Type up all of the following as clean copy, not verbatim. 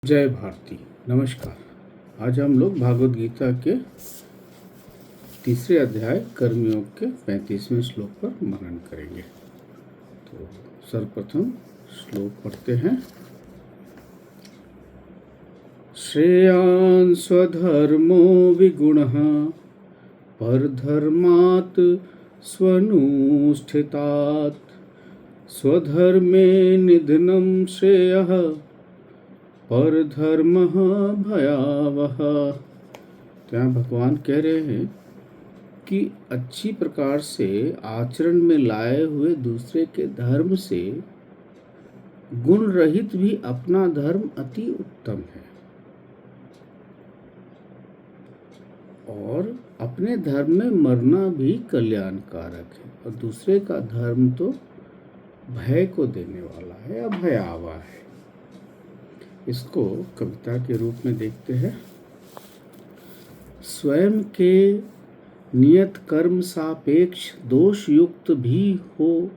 जय भारती। नमस्कार। आज हम लोग भागवत गीता के तीसरे अध्याय कर्मयोग के 35वें श्लोक पर मनन करेंगे। तो सर्वप्रथम श्लोक पढ़ते हैं। श्रेयान् स्वधर्मो विगुणः परधर्मात् स्वनुष्ठितात् स्वधर्मे निधनं श्रेयः परधर्मः भयावह। तो यहाँ भगवान कह रहे हैं कि अच्छी प्रकार से आचरण में लाए हुए दूसरे के धर्म से गुण रहित भी अपना धर्म अति उत्तम है, और अपने धर्म में मरना भी कल्याणकारक है, और दूसरे का धर्म तो भय को देने वाला है या भयावह है। इसको कविता के रूप में देखते हैं। स्वयं के नियत कर्म सापेक्ष दोष युक्त भी हो,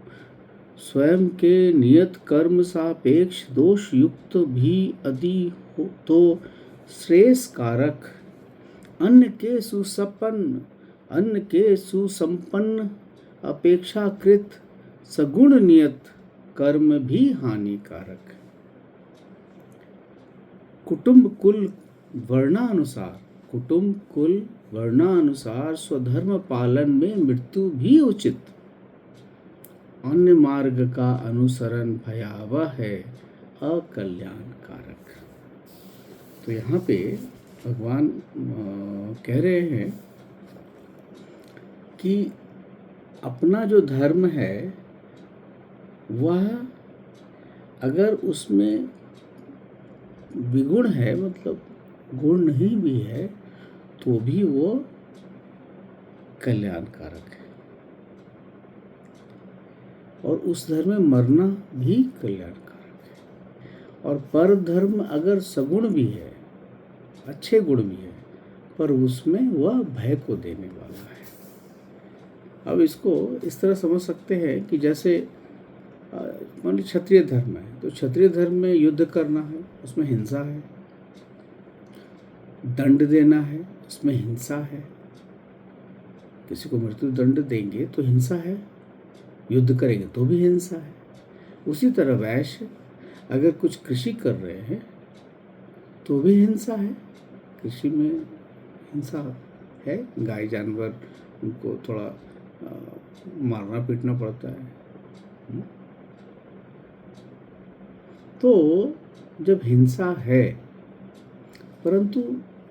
स्वयं के नियत कर्म सापेक्ष दोष युक्त भी यदि हो तो श्रेयस कारक, अन्य के सुसंपन्न अपेक्षाकृत सगुण नियत कर्म भी हानिकारक। कुटुंब कुल वर्णानुसार स्वधर्म पालन में मृत्यु भी उचित, अन्य मार्ग का अनुसरण भयावह है, अकल्याणकारक। तो यहाँ पे भगवान कह रहे हैं कि अपना जो धर्म है वह अगर उसमें विगुण है, मतलब गुण नहीं भी है, तो भी वो कल्याणकारक है, और उस धर्म में मरना भी कल्याणकारक है। और पर धर्म अगर सगुण भी है, अच्छे गुण भी है, पर उसमें वह भय को देने वाला है। अब इसको इस तरह समझ सकते हैं कि जैसे मान लीजिए क्षत्रिय धर्म है, तो क्षत्रिय धर्म में युद्ध करना है, उसमें हिंसा है। दंड देना है, उसमें हिंसा है। किसी को मृत्यु दंड देंगे तो हिंसा है, युद्ध करेंगे तो भी हिंसा है। उसी तरह वैश्य अगर कुछ कृषि कर रहे हैं तो भी हिंसा है, कृषि में हिंसा है। गाय जानवर उनको थोड़ा मारना पीटना पड़ता है। तो जब हिंसा है, परंतु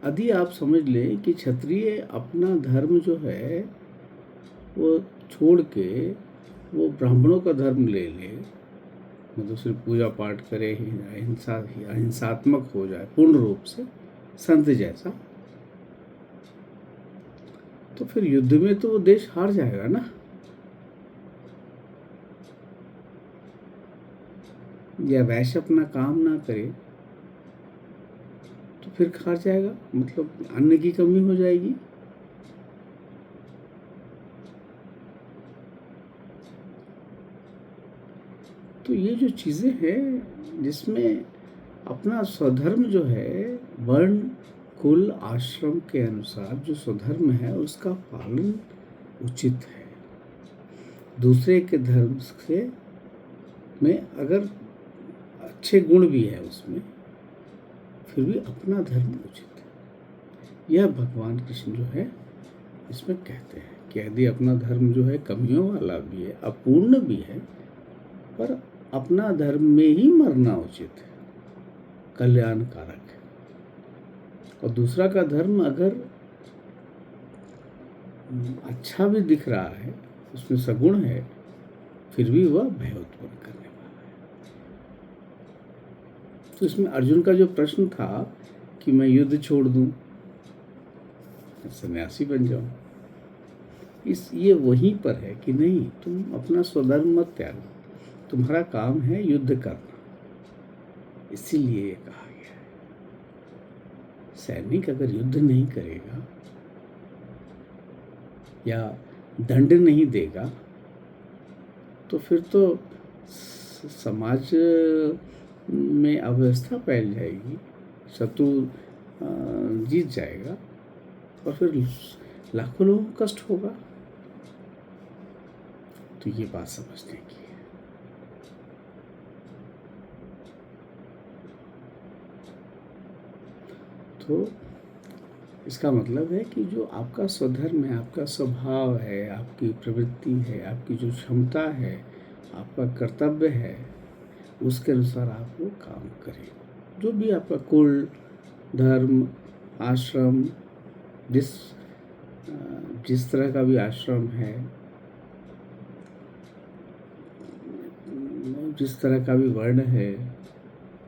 यदि आप समझ लें कि क्षत्रिय अपना धर्म जो है वो छोड़ के वो ब्राह्मणों का धर्म ले ले, मतलब सिर्फ पूजा पाठ करे, हिंसात्मक हो जाए पूर्ण रूप से संत जैसा, तो फिर युद्ध में तो वो देश हार जाएगा ना। या वैश्य अपना काम ना करे तो फिर हार जाएगा, मतलब अन्न की कमी हो जाएगी। तो ये जो चीजें हैं जिसमें अपना स्वधर्म जो है, वर्ण कुल आश्रम के अनुसार जो स्वधर्म है उसका पालन उचित है। दूसरे के धर्म से में अगर अच्छे गुण भी है उसमें, फिर भी अपना धर्म उचित है। यह भगवान कृष्ण जो है इसमें कहते हैं कि यदि अपना धर्म जो है कमियों वाला भी है, अपूर्ण भी है, पर अपना धर्म में ही मरना उचित है, कल्याणकारक है। और दूसरा का धर्म अगर अच्छा भी दिख रहा है, उसमें सगुण है, फिर भी वह भय उत्पन्न करने वाला है। तो इसमें अर्जुन का जो प्रश्न था कि मैं युद्ध छोड़ दूं, सन्यासी बन जाऊं, ये वहीं पर है कि नहीं, तुम अपना स्वधर्म मत त्यागो, तुम्हारा काम है युद्ध करना। इसीलिए ये कहा गया है, सैनिक अगर युद्ध नहीं करेगा या दंड नहीं देगा तो फिर तो समाज में अव्यवस्था फैल जाएगी, शत्रु जीत जाएगा और फिर लाखों लोगों को कष्ट होगा। तो ये बात समझने की है। तो इसका मतलब है कि जो आपका स्वधर्म है, आपका स्वभाव है, आपकी प्रवृत्ति है, आपकी जो क्षमता है, आपका कर्तव्य है, उसके अनुसार आप वो काम करें। जो भी आपका कुल, धर्म, आश्रम, जिस तरह का भी आश्रम है, जिस तरह का भी वर्ण है,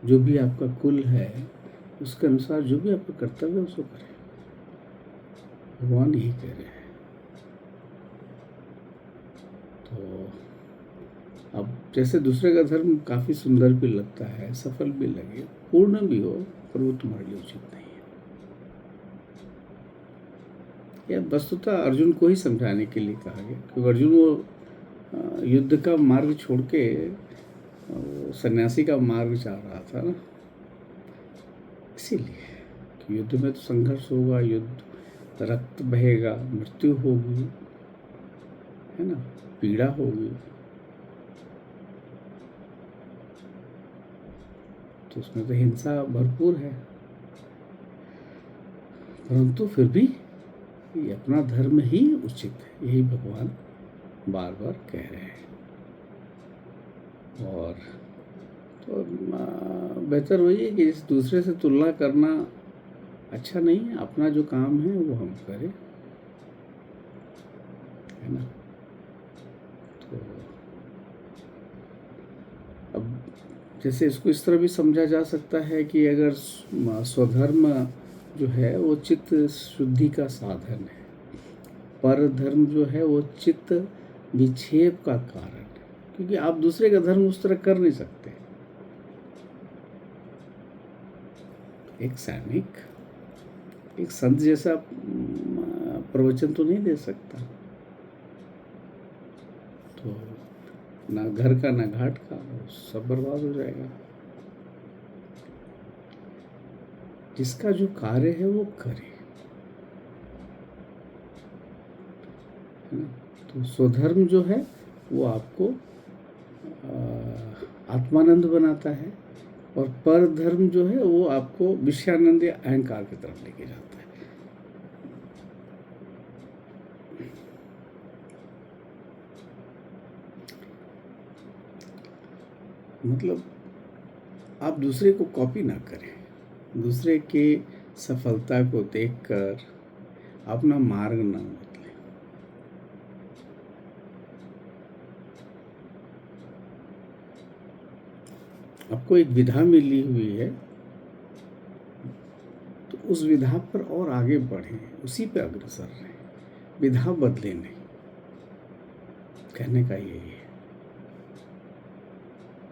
जो भी आपका कुल है, उसके अनुसार जो भी आपका कर्तव्य है उसको करें। भगवान यही कह रहे हैं। तो अब जैसे दूसरे का धर्म काफ़ी सुंदर भी लगता है, सफल भी लगे, पूर्ण भी हो, पर वो तुम्हारे लिए उचित नहीं है। यह वस्तुतः अर्जुन को ही समझाने के लिए कहा गया, क्योंकि अर्जुन वो युद्ध का मार्ग छोड़ के सन्यासी का मार्ग चाह रहा था ना, इसीलिए कि युद्ध में तो संघर्ष होगा, युद्ध, रक्त बहेगा, मृत्यु होगी, है ना, पीड़ा होगी। तो उसमें तो हिंसा भरपूर है, परंतु फिर भी ये अपना धर्म ही उचित है, यही भगवान बार बार कह रहे हैं। और तो बेहतर वही है कि इस दूसरे से तुलना करना अच्छा नहीं है। अपना जो काम है वो हम करें, है ना। तो अब जैसे इसको इस तरह भी समझा जा सकता है कि अगर स्वधर्म जो है वो चित्त शुद्धि का साधन है, पर धर्म जो है वो चित्त विक्षेप का कारण है, क्योंकि आप दूसरे का धर्म उस तरह कर नहीं सकते। एक सैनिक एक संत जैसा प्रवचन तो नहीं दे सकता, तो ना घर का ना घाट का, सब बर्बाद हो जाएगा। जिसका जो कार्य है वो करे, है ना। तो स्वधर्म जो है वो आपको आत्मानंद बनाता है, और पर धर्म जो है वो आपको विषयानंद या अहंकार की तरफ लेके जाता है। मतलब आप दूसरे को कॉपी ना करें, दूसरे के सफलता को देखकर अपना मार्ग ना बदलें। आपको एक विधा मिली हुई है, तो उस विधा पर और आगे बढ़ें, उसी पे अग्रसर रहें, विधा बदले नहीं। कहने का यही है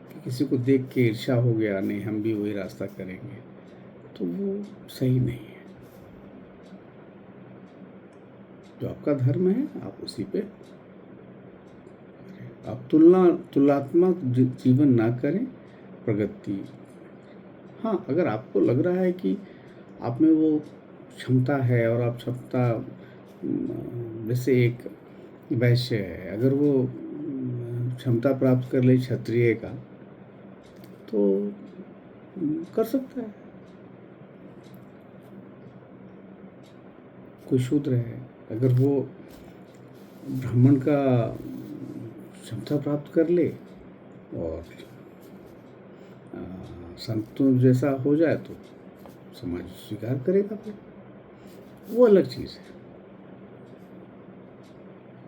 कि किसी को देख के ईर्ष्या हो गया, नहीं हम भी वही रास्ता करेंगे, तो वो सही नहीं है। जो आपका धर्म है आप उसी पे, आप तुलनात्मक जीवन ना करें, प्रगति। हाँ, अगर आपको लग रहा है कि आप में वो क्षमता है और आप क्षमता, जैसे एक वैश्य है, अगर वो क्षमता प्राप्त कर ले क्षत्रिय का, तो कर सकता है। कोई शूद्र है, अगर वो ब्राह्मण का क्षमता प्राप्त कर ले और संतों जैसा हो जाए, तो समाज स्वीकार करेगा, फिर वो अलग चीज़ है।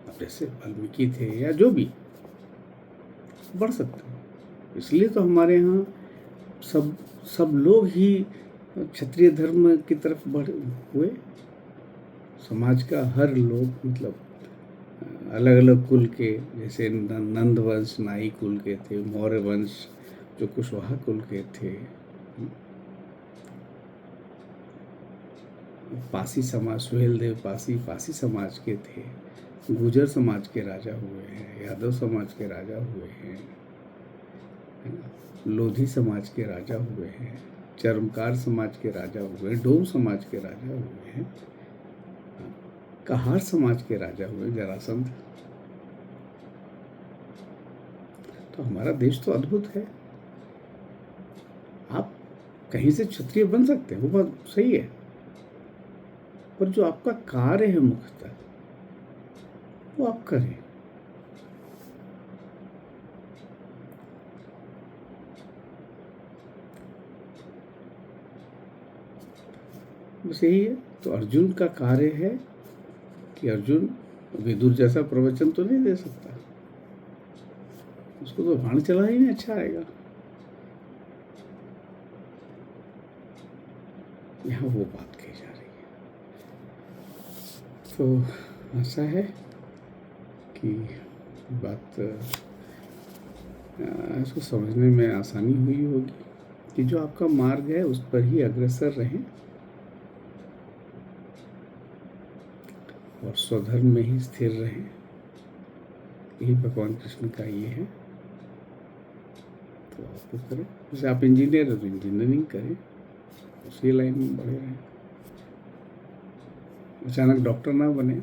अब जैसे वाल्मीकि थे या जो भी, बढ़ सकते हैं। इसलिए तो हमारे यहाँ सब लोग ही क्षत्रिय धर्म की तरफ बढ़े हुए। समाज का हर लोग, मतलब अलग अलग कुल के, जैसे नंद वंश नाई कुल के थे, मौर्य वंश जो कुशवाहा कुल के थे, पासी समाज, सुहेलदेव पासी समाज के थे, गुर्जर समाज के राजा हुए हैं, यादव समाज के राजा हुए हैं, लोधी समाज के राजा हुए हैं, चर्मकार समाज के राजा हुए, डोम समाज के राजा हुए हैं, कहार समाज के राजा हुए जरासंध। तो हमारा देश तो अद्भुत है। आप कहीं से क्षत्रिय बन सकते हैं, वो बात सही है, पर जो आपका कार्य है मुख्यतः वो आप करें। बस यही है। तो अर्जुन का कार्य है कि अर्जुन विदुर जैसा प्रवचन तो नहीं दे सकता, उसको तो बाण चला ही नहीं अच्छा आएगा। यहाँ वो बात कही जा रही है। तो आशा है कि बात इसको समझने में आसानी हुई होगी कि जो आपका मार्ग है उस पर ही अग्रसर रहें और स्वधर्म में ही स्थिर रहें। यही भगवान कृष्ण का ये है। तो आपको करें, जैसे आप इंजीनियर हो तो इंजीनियरिंग करें, उसी लाइन में बढ़े रहें। अचानक डॉक्टर ना बने।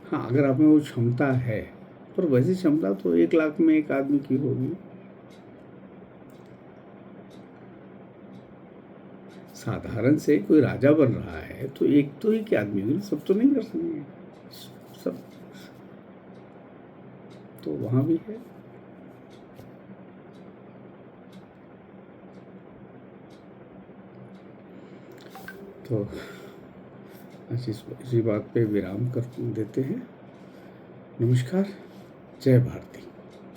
हाँ, अगर आप में वो क्षमता है, पर वैसी क्षमता तो 1 लाख में 1 आदमी की होगी। साधारण से कोई राजा बन रहा है तो एक तो ही क्या आदमी होगी, सब तो नहीं कर सकेंगे सब। तो वहां भी है। तो इसी बात पे विराम कर देते हैं। नमस्कार, जय भारती।